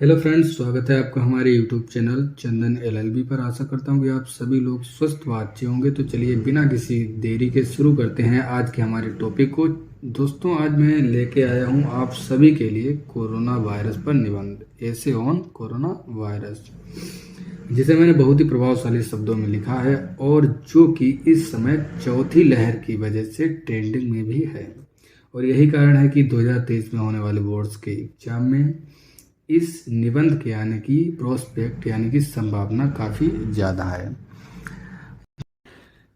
Hello friends, स्वागत है आपका हमारे यूट्यूब चैनल चंदन एलएलबी पर। आशा करता हूँ कि आप सभी लोग स्वस्थ व अच्छे होंगे। तो चलिए बिना किसी देरी के शुरू करते हैं आज के हमारे टॉपिक को। दोस्तों, आज मैं लेके आया हूँ आप सभी के लिए कोरोना वायरस पर निबंध, ऐसे ऑन कोरोना वायरस, जिसे मैंने बहुत ही प्रभावशाली शब्दों में लिखा है और जो कि इस समय चौथी लहर की वजह से ट्रेंडिंग में भी है। और यही कारण है कि 2023 में होने वाले बोर्ड्स के एग्जाम में इस निबंध के आने की प्रोस्पेक्ट यानी कि संभावना काफ़ी ज़्यादा है।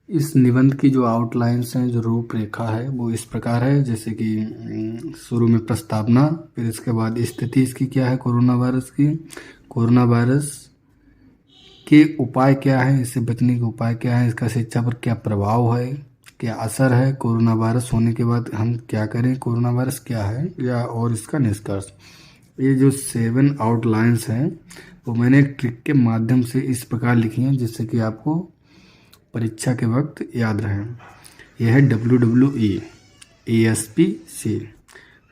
इस निबंध की जो आउटलाइंस हैं, जो रूपरेखा है, वो इस प्रकार है। जैसे कि शुरू में प्रस्तावना, फिर इसके बाद स्थिति इसकी क्या है कोरोना वायरस की, कोरोना वायरस के उपाय क्या है, इससे बचने के उपाय क्या है, इसका शिक्षा पर क्या प्रभाव है, क्या असर है, कोरोना वायरस होने के बाद हम क्या करें, कोरोना वायरस क्या है, या और इसका निष्कर्ष। ये जो 7 आउटलाइंस हैं वो मैंने एक ट्रिक के माध्यम से इस प्रकार लिखी हैं जिससे कि आपको परीक्षा के वक्त याद रहे। यह है WWE, ESPC,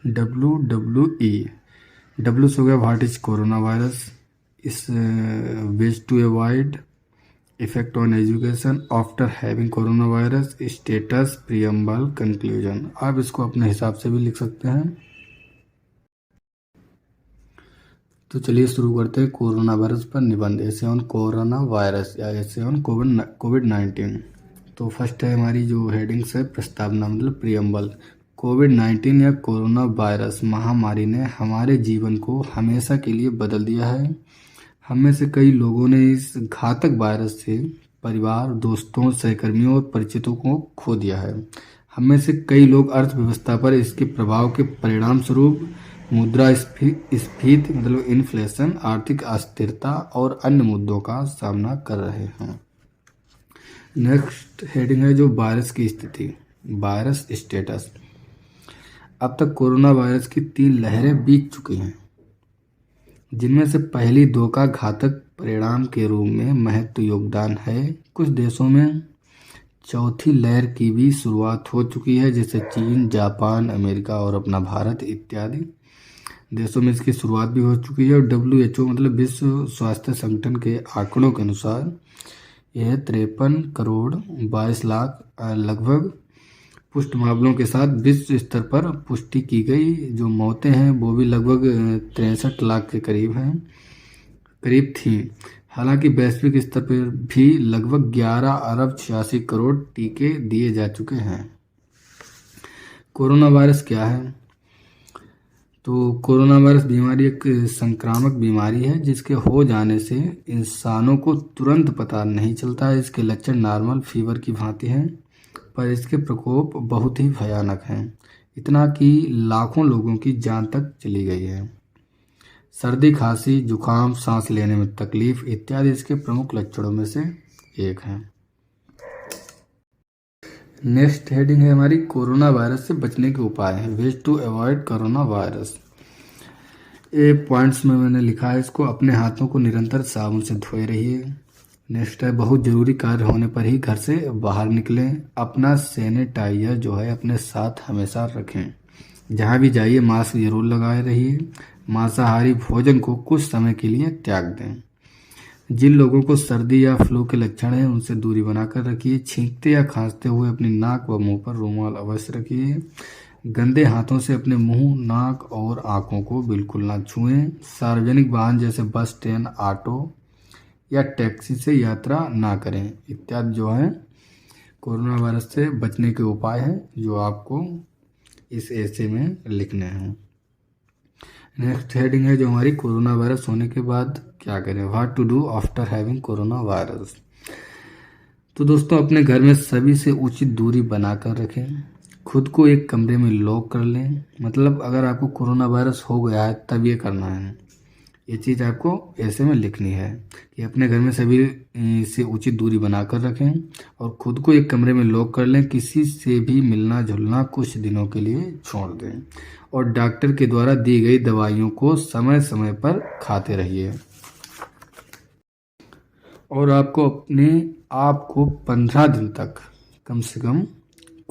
WWE। W से हो गया व्हाट इज कोरोना वायरस, इस ways to avoid, effect on education after having corona virus, status, preamble, conclusion. आप इसको अपने हिसाब से भी लिख सकते हैं। तो चलिए शुरू करते हैं कोरोना वायरस पर निबंध, ऐसे ऑन कोरोना वायरस या ऐसे ऑन कोविड-19। तो फर्स्ट है हमारी जो हेडिंग्स है प्रस्तावना, मतलब प्रीएम्बल। कोविड-19 या कोरोना वायरस महामारी ने हमारे जीवन को हमेशा के लिए बदल दिया है। हम में से कई लोगों ने इस घातक वायरस से परिवार, दोस्तों, सहकर्मियों और परिचितों को खो दिया है। हम में से कई लोग अर्थव्यवस्था पर इसके प्रभाव के परिणाम स्वरूप मुद्रास्फीति मतलब इन्फ्लेशन, आर्थिक अस्थिरता और अन्य मुद्दों का सामना कर रहे हैं। नेक्स्ट हेडिंग है जो वायरस की स्थिति, वायरस स्टेटस। अब तक कोरोना वायरस की 3 लहरें बीत चुकी हैं, जिनमें से पहली 2 का घातक परिणाम के रूप में महत्वपूर्ण योगदान है। कुछ देशों में चौथी लहर की भी शुरुआत हो चुकी है, जैसे चीन, जापान, अमेरिका और अपना भारत इत्यादि देशों में इसकी शुरुआत भी हो चुकी है। और WHO मतलब विश्व स्वास्थ्य संगठन के आंकड़ों के अनुसार यह 53 करोड़ 22 लाख लगभग पुष्ट मामलों के साथ विश्व स्तर पर पुष्टि की गई। जो मौतें हैं वो भी लगभग 63 लाख के करीब थी। हालांकि वैश्विक स्तर पर भी लगभग 11 अरब 86 करोड़ टीके दिए जा चुके हैं। कोरोना वायरस क्या है? तो कोरोना वायरस बीमारी एक संक्रामक बीमारी है जिसके हो जाने से इंसानों को तुरंत पता नहीं चलता है। इसके लक्षण नॉर्मल फीवर की भांति हैं, पर इसके प्रकोप बहुत ही भयानक हैं, इतना कि लाखों लोगों की जान तक चली गई है। सर्दी, खांसी, जुकाम, सांस लेने में तकलीफ इत्यादि इसके प्रमुख लक्षणों में से एक हैं। नेक्स्ट हेडिंग है हमारी कोरोना वायरस से बचने के उपाय हैं, ways to avoid corona virus. ये पॉइंट्स में मैंने लिखा है इसको। अपने हाथों को निरंतर साबुन से धोए रहिए। नेक्स्ट है बहुत जरूरी कार्य होने पर ही घर से बाहर निकलें। अपना सैनिटाइजर जो है अपने साथ हमेशा रखें। जहाँ भी जाइए मास्क जरूर लगाए रहिए। मांसाहारी भोजन को कुछ समय के लिए त्याग दें। जिन लोगों को सर्दी या फ्लू के लक्षण हैं उनसे दूरी बनाकर रखिए। छींकते या खांसते हुए अपनी नाक व मुंह पर रुमाल अवश्य रखिए। गंदे हाथों से अपने मुंह, नाक और आंखों को बिल्कुल ना छुएं। सार्वजनिक वाहन जैसे बस, ट्रेन, ऑटो या टैक्सी से यात्रा ना करें इत्यादि जो है कोरोना वायरस से बचने के उपाय हैं जो आपको इस ऐसे में लिखने हैं। नेक्स्ट हेडिंग है जो हमारी कोरोना वायरस होने के बाद क्या करें, what to do after having corona virus. तो दोस्तों, अपने घर में सभी से उचित दूरी बनाकर रखें। खुद को एक कमरे में लॉक कर लें। मतलब अगर आपको कोरोना वायरस हो गया है तब ये करना है। ये चीज़ आपको ऐसे में लिखनी है कि अपने घर में सभी से उचित दूरी बनाकर रखें और खुद को एक कमरे में लॉक कर लें। किसी से भी मिलना जुलना कुछ दिनों के लिए छोड़ दें और डॉक्टर के द्वारा दी गई दवाइयों को समय समय पर खाते रहिए। और आपको अपने आप को 15 दिन तक कम से कम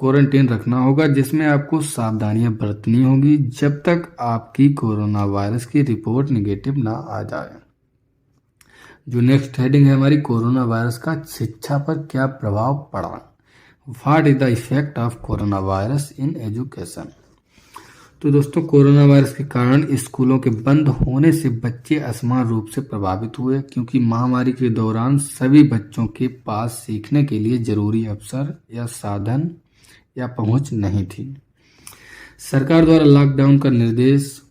क्वारंटीन रखना होगा, जिसमें आपको सावधानियां बरतनी होगी जब तक आपकी कोरोना वायरस की रिपोर्ट निगेटिव ना आ जाए। जो नेक्स्ट हेडिंग है हमारी, कोरोना वायरस का शिक्षा पर क्या प्रभाव पड़ा। What is the effect of corona virus in education. तो दोस्तों, कोरोना वायरस के कारण स्कूलों के बंद होने से बच्चे असमान रूप से प्रभावित हुए, क्योंकि महामारी के दौरान सभी बच्चों के पास सीखने के लिए जरूरी अवसर या साधन या पहुंच नहीं थी। सरकार द्वारा लॉकडाउन का निर्देश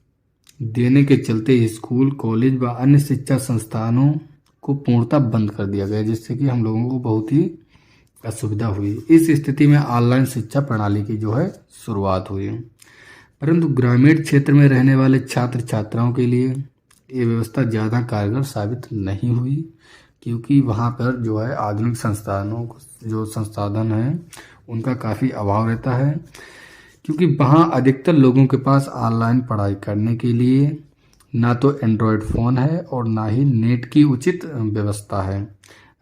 देने के चलते स्कूल, कॉलेज व अन्य शिक्षा संस्थानों को पूर्णतः बंद कर दिया गया, जिससे कि हम लोगों को बहुत ही असुविधा हुई। इस स्थिति में ऑनलाइन शिक्षा प्रणाली की जो है शुरुआत हुई, परंतु ग्रामीण क्षेत्र में रहने वाले छात्र छात्राओं के लिए ये व्यवस्था ज़्यादा कारगर साबित नहीं हुई, क्योंकि वहाँ पर जो है आधुनिक संस्थानों जो संसाधन हैं उनका काफ़ी अभाव रहता है, क्योंकि वहाँ अधिकतर लोगों के पास ऑनलाइन पढ़ाई करने के लिए ना तो एंड्रॉयड फ़ोन है और ना ही नेट की उचित व्यवस्था है।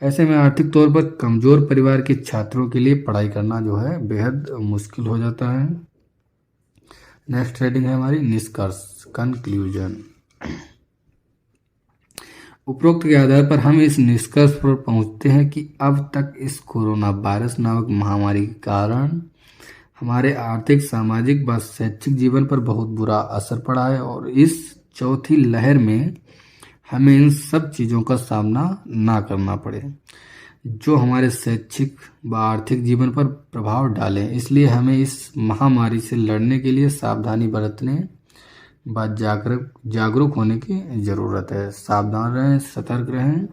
ऐसे में आर्थिक तौर पर कमज़ोर परिवार के छात्रों के लिए पढ़ाई करना जो है बेहद मुश्किल हो जाता है। नेक्स्ट हेडिंग है हमारी निष्कर्ष, कंक्लूजन। उपरोक्त के आधार पर हम इस निष्कर्ष पर पहुंचते हैं कि अब तक इस कोरोना वायरस नामक महामारी के कारण हमारे आर्थिक, सामाजिक व शैक्षिक जीवन पर बहुत बुरा असर पड़ा है, और इस चौथी लहर में हमें इन सब चीज़ों का सामना ना करना पड़े जो हमारे शैक्षिक व आर्थिक जीवन पर प्रभाव डालें। इसलिए हमें इस महामारी से लड़ने के लिए सावधानी बरतने व जागरूक होने की ज़रूरत है। सावधान रहें, सतर्क रहें